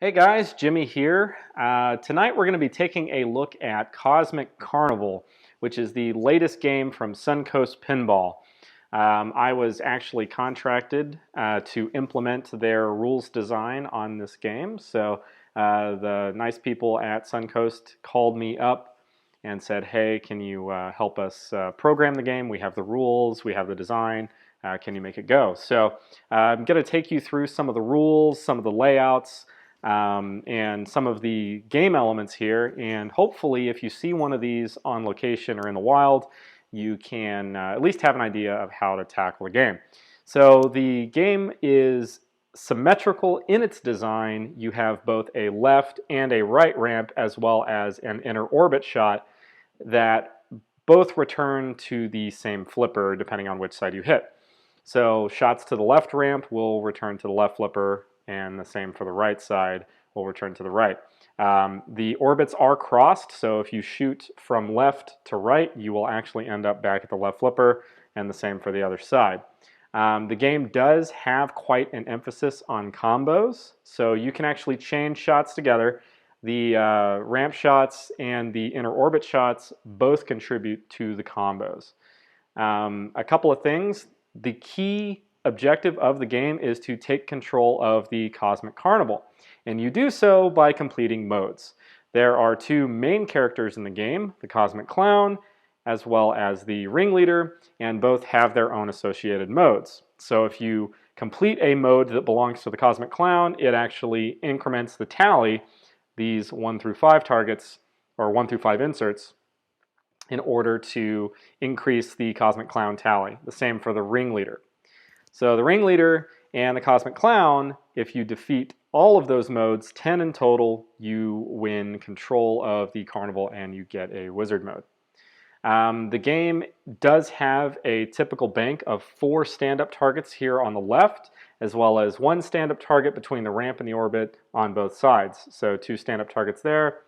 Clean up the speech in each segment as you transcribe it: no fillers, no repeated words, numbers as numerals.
Hey guys, Jimmy here. Tonight we're going to be taking a look at Cosmic Carnival, which is the latest game from Suncoast Pinball. I was actually contracted to implement their rules design on this game, so the nice people at Suncoast called me up and said, hey, can you help us program the game? We have the rules, we have the design, can you make it go? So I'm going to take you through some of the rules, some of the layouts, and some of the game elements here, and hopefully if you see one of these on location or in the wild, you can at least have an idea of how to tackle the game. So the game is symmetrical in its design. You have both a left and a right ramp as well as an inner orbit shot that both return to the same flipper depending on which side you hit. So shots to the left ramp will return to the left flipper, and the same for the right side will return to the right. The orbits are crossed, so if you shoot from left to right, you will actually end up back at the left flipper, and the same for the other side. The game does have quite an emphasis on combos, so you can actually chain shots together. The ramp shots and the inner orbit shots both contribute to the combos. A couple of things. The key objective of the game is to take control of the Cosmic Carnival, and you do so by completing modes. There are two main characters in the game, the Cosmic Clown as well as the Ringleader, and both have their own associated modes. So if you complete a mode that belongs to the Cosmic Clown, it actually increments the tally, these 1 through 5 targets, or 1 through 5 inserts, in order to increase the Cosmic Clown tally. The same for the Ringleader. So the Ringleader and the Cosmic Clown, if you defeat all of those modes, 10 in total, you win control of the Carnival and you get a Wizard mode. The game does have a typical bank of 4 stand-up targets here on the left, as well as 1 stand-up target between the ramp and the orbit on both sides. So 2 stand-up targets there.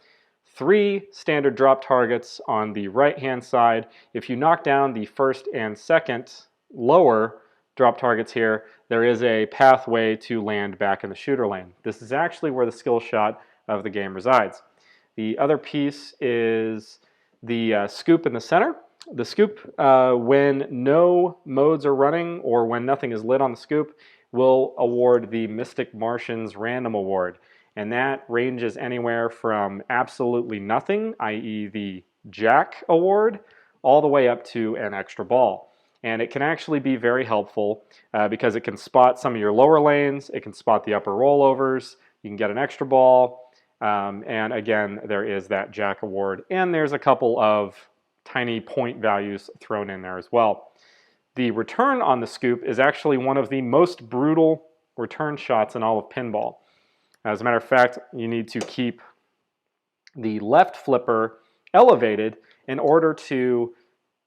3 standard drop targets on the right-hand side. If you knock down the first and second lower drop targets here, there is a pathway to land back in the shooter lane. This is actually where the skill shot of the game resides. The other piece is the scoop in the center. The scoop, when no modes are running or when nothing is lit on the scoop, will award the Mystic Martians Random Award. And that ranges anywhere from absolutely nothing, i.e. the Jack Award, all the way up to an extra ball. And it can actually be very helpful because it can spot some of your lower lanes, it can spot the upper rollovers, you can get an extra ball, and again, there is that Jack Award, and there's a couple of tiny point values thrown in there as well. The return on the scoop is actually one of the most brutal return shots in all of pinball. As a matter of fact, you need to keep the left flipper elevated in order to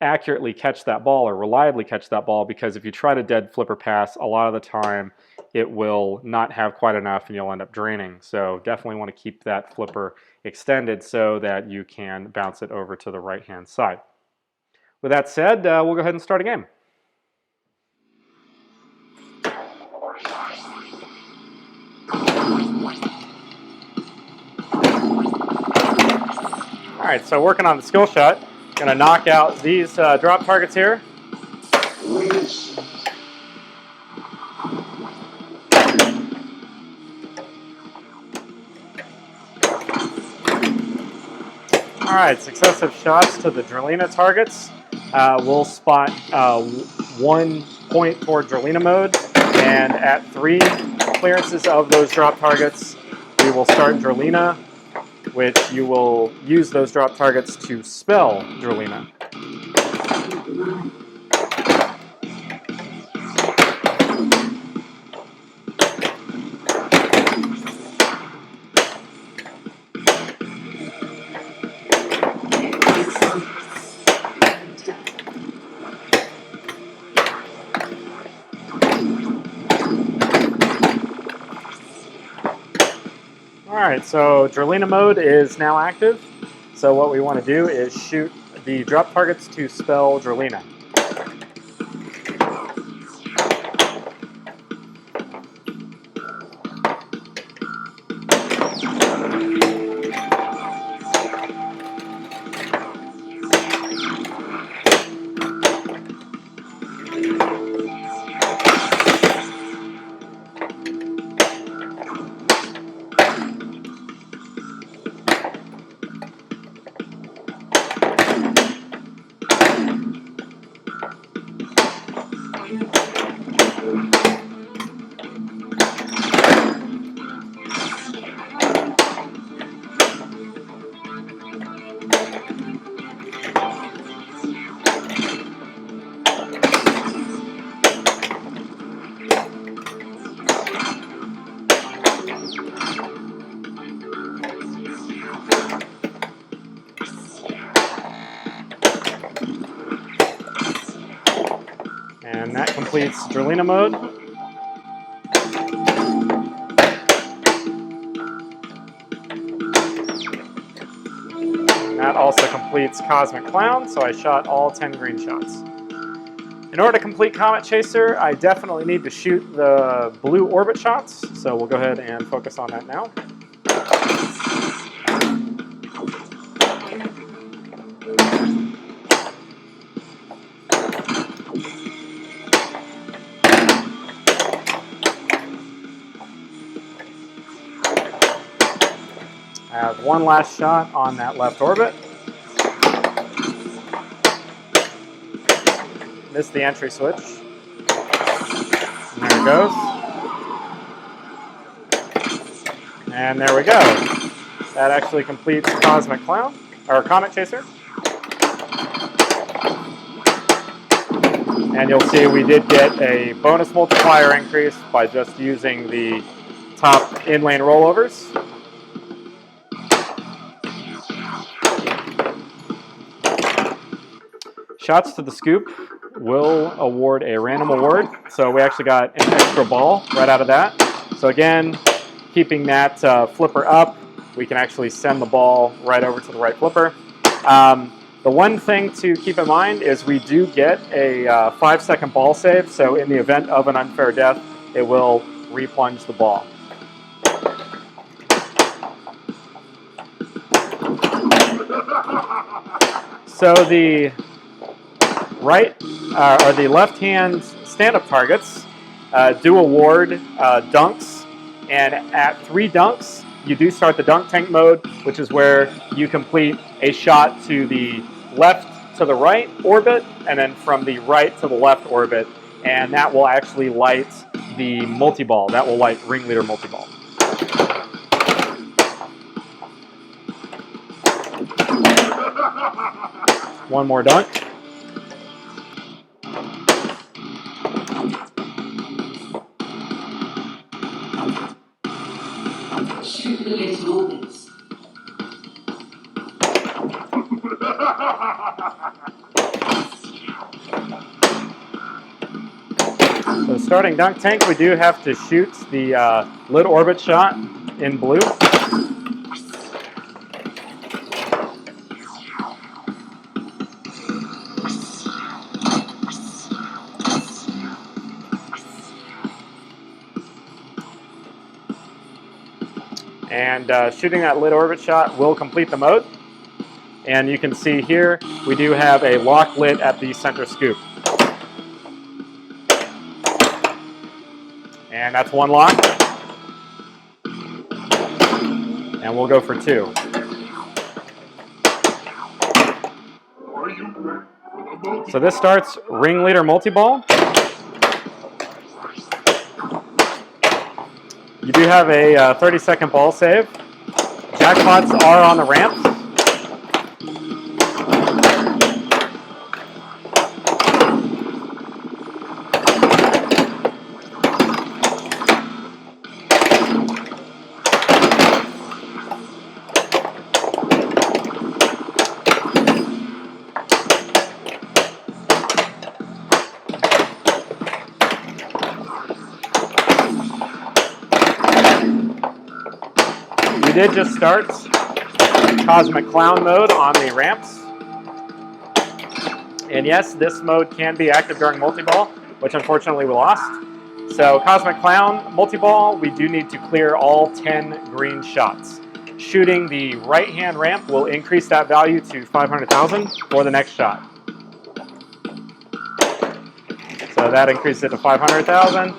accurately catch that ball or reliably catch that ball, because if you try to dead flipper pass, a lot of the time it will not have quite enough and you'll end up draining. So definitely want to keep that flipper extended so that you can bounce it over to the right hand side. With that said, we'll go ahead and start a game. Alright, so working on the skill shot. Gonna knock out these drop targets here. Alright, successive shots to the Drillina targets. We'll spot 1 point for Drillina mode, and at 3 clearances of those drop targets, we will start Drillina, which you will use those drop targets to spell Drillina. Alright, so Drillina mode is now active. So what we want to do is shoot the drop targets to spell Drillina. And that completes Drillina mode. And that also completes Cosmic Clown, so I shot all 10 green shots. In order to complete Comet Chaser, I definitely need to shoot the blue orbit shots, so we'll go ahead and focus on that now. I have one last shot on that left orbit. Missed the entry switch. And there it goes. And there we go. That actually completes Cosmic Clown, or Comet Chaser. And you'll see we did get a bonus multiplier increase by just using the top in-lane rollovers. Shots to the scoop will award a random award. So we actually got an extra ball right out of that. So again, keeping that flipper up, we can actually send the ball right over to the right flipper. The one thing to keep in mind is we do get a 5-second ball save. So in the event of an unfair death, it will replunge the ball. So the right or the left-hand stand-up targets do award dunks, and at 3 dunks, you do start the dunk tank mode, which is where you complete a shot to the left to the right orbit, and then from the right to the left orbit, and that will actually light the multi-ball. That will light Ringleader multi-ball. One more dunk. Shoot the little orbits. So starting dunk tank, we do have to shoot the lid orbit shot in blue. And shooting that lid orbit shot will complete the mode. And you can see here, we do have a lock lit at the center scoop. And that's 1 lock. And we'll go for 2. So this starts Ringleader multi-ball. You do have a 30-second ball save. Jackpots are on the ramp. We did just start Cosmic Clown mode on the ramps. And yes, this mode can be active during multi-ball, which unfortunately we lost. So Cosmic Clown multi-ball, we do need to clear all 10 green shots. shooting the right-hand ramp will increase that value to 500,000 for the next shot. So that increases it to 500,000.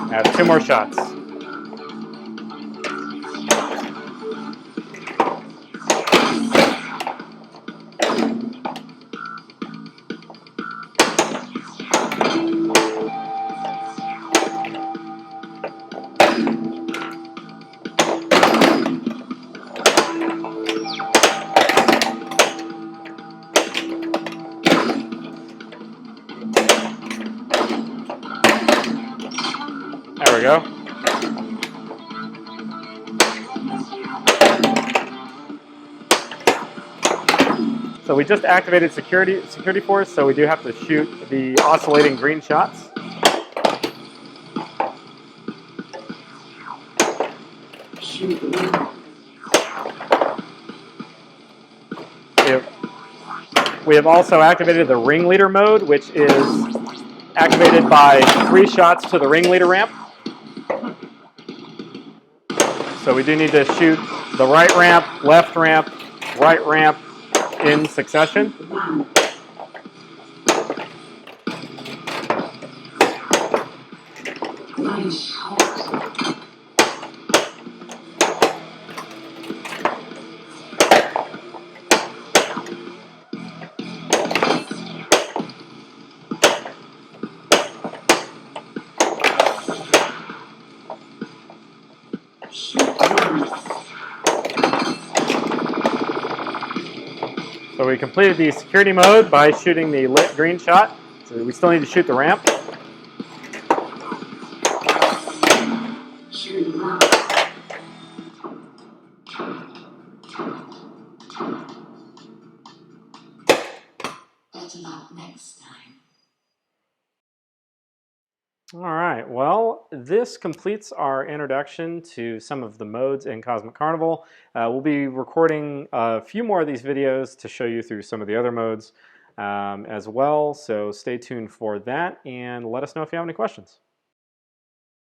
I have 2 more shots. There we go. So we just activated security force, so we do have to shoot the oscillating green shots. Shoot the limits. We have also activated the ringleader mode, which is activated by 3 shots to the ringleader ramp. So we do need to shoot the right ramp, right ramp in succession. Nice shot. Shoot the limits. So we completed the security mode by shooting the lit green shot. So we still need to shoot the ramp. Shoot the limits. Better luck next time. All right, well, this completes our introduction to some of the modes in Cosmic Carnival. We'll be recording a few more of these videos to show you through some of the other modes as well, so stay tuned for that and let us know if you have any questions.